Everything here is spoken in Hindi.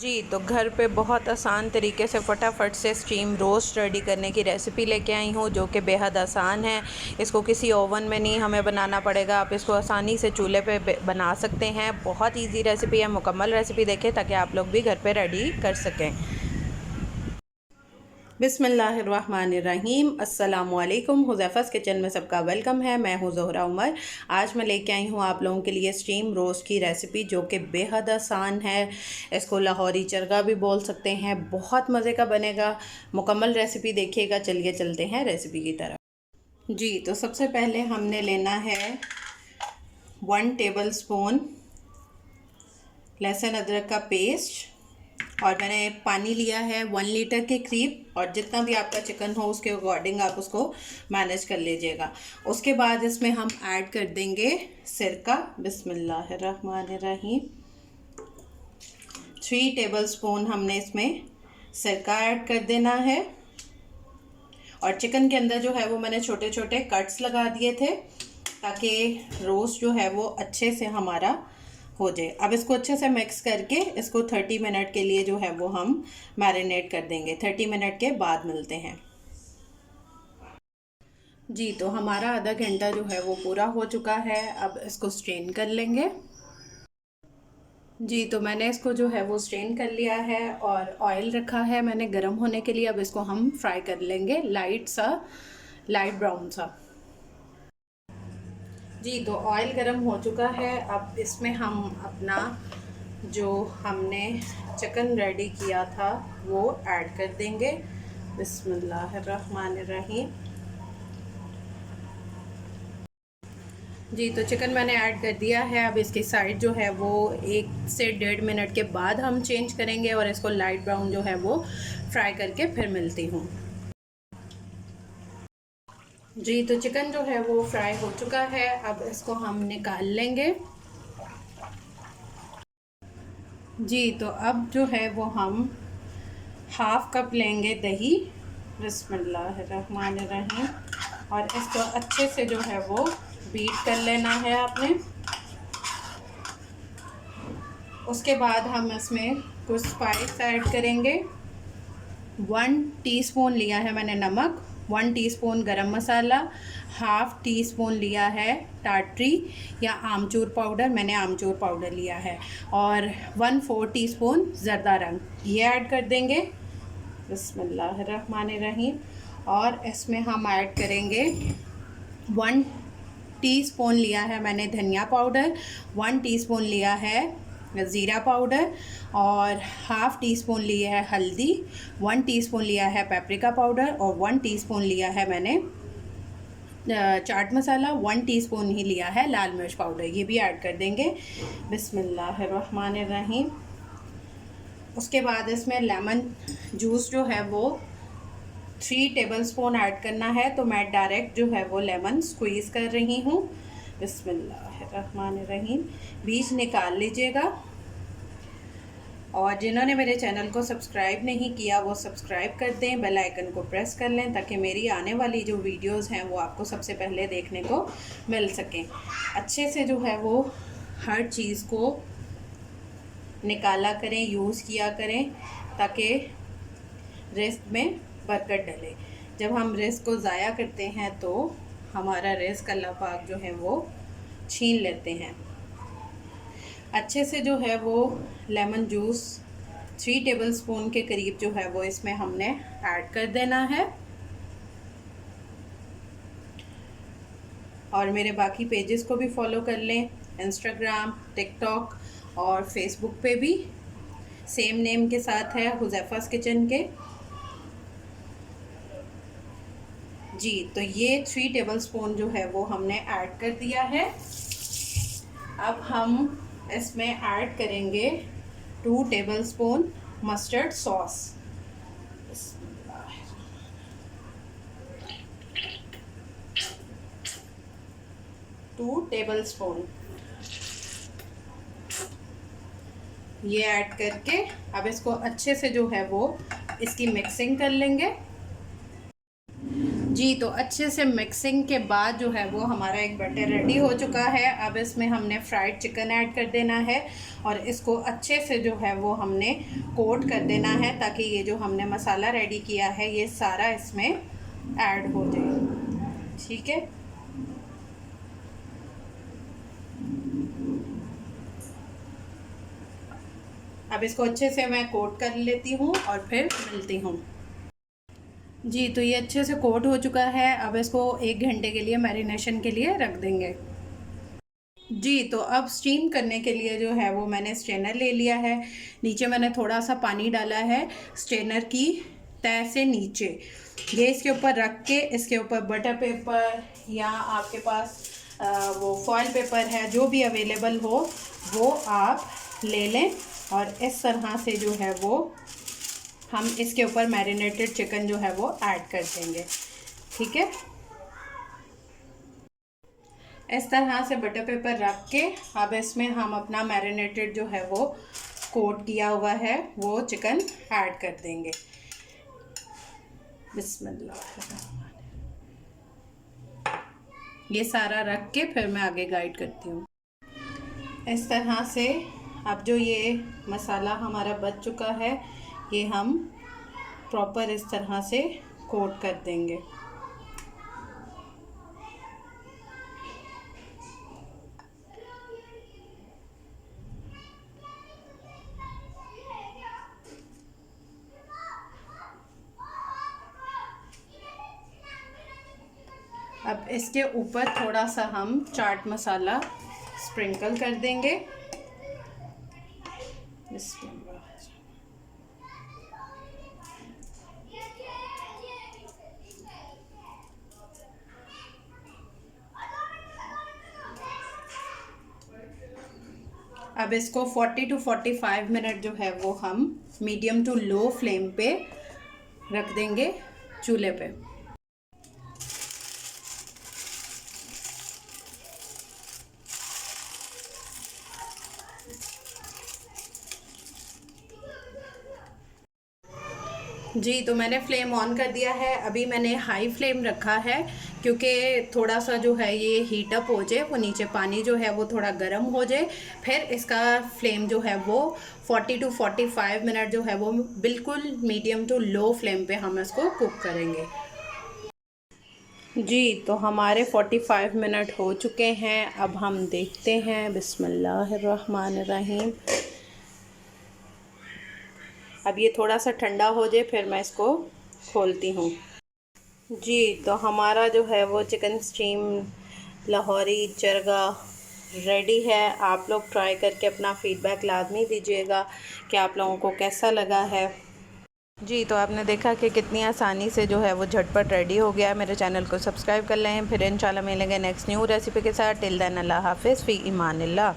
जी, तो घर पे बहुत आसान तरीके से फटाफट से स्टीम रोस्ट रेडी करने की रेसिपी लेके आई हूँ, जो कि बेहद आसान है। इसको किसी ओवन में नहीं हमें बनाना पड़ेगा, आप इसको आसानी से चूल्हे पे बना सकते हैं। बहुत इजी रेसिपी है, मुकम्मल रेसिपी देखें ताकि आप लोग भी घर पे रेडी कर सकें। बिस्मिल्लाहिर्रहमानिर्रहीम, अस्सलामुअलैकुम। हुज़ैफ़ा's किचन में सबका वेलकम है। मैं हूँ ज़ोहरा उमर। आज मैं लेके आई हूँ आप लोगों के लिए स्टीम रोस्ट की रेसिपी, जो कि बेहद आसान है। इसको लाहौरी चरगा भी बोल सकते हैं। बहुत मज़े का बनेगा। मुकम्मल रेसिपी देखिएगा। चलिए चलते हैं रेसिपी की तरफ। जी, तो सबसे पहले हमने लेना है 1 टेबल स्पून लहसुन अदरक का पेस्ट, और मैंने पानी लिया है 1 लीटर के करीब, और जितना भी आपका चिकन हो उसके अकॉर्डिंग आप उसको मैनेज कर लीजिएगा। उसके बाद इसमें हम ऐड कर देंगे सिरका। बिस्मिल्लाहिर्रहमानिर्रहीम। 3 टेबल स्पून हमने इसमें सिरका ऐड कर देना है। और चिकन के अंदर जो है वो मैंने छोटे छोटे कट्स लगा दिए थे, ताकि रोस्ट जो है वो अच्छे से हमारा हो जाए। अब इसको अच्छे से मिक्स करके इसको 30 मिनट के लिए जो है वो हम मैरिनेट कर देंगे। 30 मिनट के बाद मिलते हैं। जी, तो हमारा आधा घंटा जो है वो पूरा हो चुका है। अब इसको स्ट्रेन कर लेंगे। जी, तो मैंने इसको जो है वो स्ट्रेन कर लिया है, और ऑयल रखा है मैंने गरम होने के लिए। अब इसको हम फ्राई कर लेंगे लाइट ब्राउन सा। जी, तो ऑयल गरम हो चुका है। अब इसमें हम अपना जो हमने चिकन रेडी किया था वो ऐड कर देंगे। बिस्मिल्लाहिर्रहमानिर्रहीम। जी, तो चिकन मैंने ऐड कर दिया है। अब इसकी साइड जो है वो 1 से 1.5 मिनट के बाद हम चेंज करेंगे, और इसको लाइट ब्राउन जो है वो फ्राई करके फिर मिलती हूँ। जी, तो चिकन जो है वो फ्राई हो चुका है। अब इसको हम निकाल लेंगे। जी, तो अब जो है वो हम हाफ कप लेंगे दही। बिस्मिल्लाहिर्रहमानिर्रहीम। और इसको अच्छे से जो है वो बीट कर लेना है आपने। उसके बाद हम इसमें कुछ स्पाइस ऐड करेंगे। 1 टीस्पून लिया है मैंने नमक, 1 टीस्पून गरम मसाला, हाफ टी स्पून लिया है टाटरी या आमचूर पाउडर, मैंने आमचूर पाउडर लिया है, और 1/4 टीस्पून ज़रदा रंग ये ऐड कर देंगे। बिस्मिल्लाहिर्रहमानिर्रहीम। और इसमें हम ऐड करेंगे 1 टीस्पून लिया है मैंने धनिया पाउडर, 1 टीस्पून लिया है ज़ीरा पाउडर, और हाफ़ टी स्पून लिया है हल्दी, 1 टीस्पून लिया है पेपरिका पाउडर, और 1 टीस्पून लिया है मैंने चाट मसाला, 1 टीस्पून ही लिया है लाल मिर्च पाउडर, ये भी ऐड कर देंगे। बिस्मिल्लाहिर्रहमानिर्रहीम। उसके बाद इसमें लेमन जूस जो है वो 3 टेबलस्पून ऐड करना है। तो मैं डायरेक्ट जो है वो लेमन स्क्वीज़ कर रही हूँ। बिस्मिल्लाहिर्रहमानिर्रहीम। बीज निकाल लीजिएगा। और जिन्होंने मेरे चैनल को सब्सक्राइब नहीं किया वो सब्सक्राइब कर दें, बेल आइकन को प्रेस कर लें, ताकि मेरी आने वाली जो वीडियोस हैं वो आपको सबसे पहले देखने को मिल सकें। अच्छे से जो है वो हर चीज़ को निकाला करें, यूज़ किया करें, ताकि रिस्क में बरकत डले। जब हम रिस्क को ज़ाया करते हैं तो हमारा रिस्क अल्लाह पाक जो है वो छीन लेते हैं। अच्छे से जो है वो लेमन जूस 3 टेबलस्पून के करीब जो है वो इसमें हमने ऐड कर देना है। और मेरे बाकी पेजेस को भी फॉलो कर लें, इंस्टाग्राम, टिकटॉक और फेसबुक पे भी सेम नेम के साथ है, हुज़ैफ़ा's किचन के। जी, तो ये 3 टेबलस्पून जो है वो हमने ऐड कर दिया है। अब हम इसमें ऐड करेंगे 2 टेबलस्पून मस्टर्ड सॉस। 2 टेबलस्पून ये ऐड करके अब इसको अच्छे से जो है वो इसकी मिक्सिंग कर लेंगे। जी तो अच्छे से मिक्सिंग के बाद जो है वो हमारा एक बैटर रेडी हो चुका है। अब इसमें हमने फ्राइड चिकन ऐड कर देना है और इसको अच्छे से जो है वो हमने कोट कर देना है, ताकि ये जो हमने मसाला रेडी किया है ये सारा इसमें ऐड हो जाए। ठीक है, अब इसको अच्छे से मैं कोट कर लेती हूँ और फिर मिलती हूँ। जी तो ये अच्छे से कोट हो चुका है। अब इसको 1 घंटे के लिए मैरिनेशन के लिए रख देंगे। जी तो अब स्टीम करने के लिए जो है वो मैंने स्ट्रेनर ले लिया है। नीचे मैंने थोड़ा सा पानी डाला है स्ट्रेनर की तह से नीचे। ये इसके ऊपर रख के इसके ऊपर बटर पेपर या आपके पास वो फॉयल पेपर है, जो भी अवेलेबल हो वो आप ले लें और इस तरह से जो है वो हम इसके ऊपर मैरिनेटेड चिकन जो है वो ऐड कर देंगे। ठीक है, इस तरह से बटर पेपर रख के अब इसमें हम अपना मैरिनेटेड जो है वो कोट किया हुआ है वो चिकन ऐड कर देंगे। बिस्मिल्लाह, ये सारा रख के फिर मैं आगे गाइड करती हूँ। इस तरह से अब जो ये मसाला हमारा बच चुका है ये हम प्रॉपर इस तरह से कोट कर देंगे। अब इसके ऊपर थोड़ा सा हम चाट मसाला स्प्रिंकल कर देंगे। अब इसको 40 to 45 मिनट जो है वो हम मीडियम टू लो फ्लेम पे रख देंगे चूल्हे पे। जी तो मैंने फ्लेम ऑन कर दिया है। अभी मैंने हाई फ्लेम रखा है क्योंकि थोड़ा सा जो है ये हीट अप हो जाए, वो नीचे पानी जो है वो थोड़ा गर्म हो जाए, फिर इसका फ्लेम जो है वो 40 to 45 मिनट जो है वो बिल्कुल मीडियम टू लो फ्लेम पे हम इसको कुक करेंगे। जी तो हमारे 45 मिनट हो चुके हैं। अब हम देखते हैं। बिस्मिल्लाहिर्रहमानिर्रहीम। अब ये थोड़ा सा ठंडा हो जाए फिर मैं इसको खोलती हूँ। जी तो हमारा जो है वो chicken steam Lahori chargha ready है। आप लोग ट्राई करके अपना फ़ीडबैक लाजमी दीजिएगा कि आप लोगों को कैसा लगा है। जी तो आपने देखा कि कितनी आसानी से जो है वो झटपट रेडी हो गया। मेरे चैनल को सब्सक्राइब कर लें। फिर इंशाल्लाह मिलेंगे नेक्स्ट न्यू रेसिपी के साथ। टिल देन अल्लाह हाफिज़ फ़ी ईमानिल्लाह।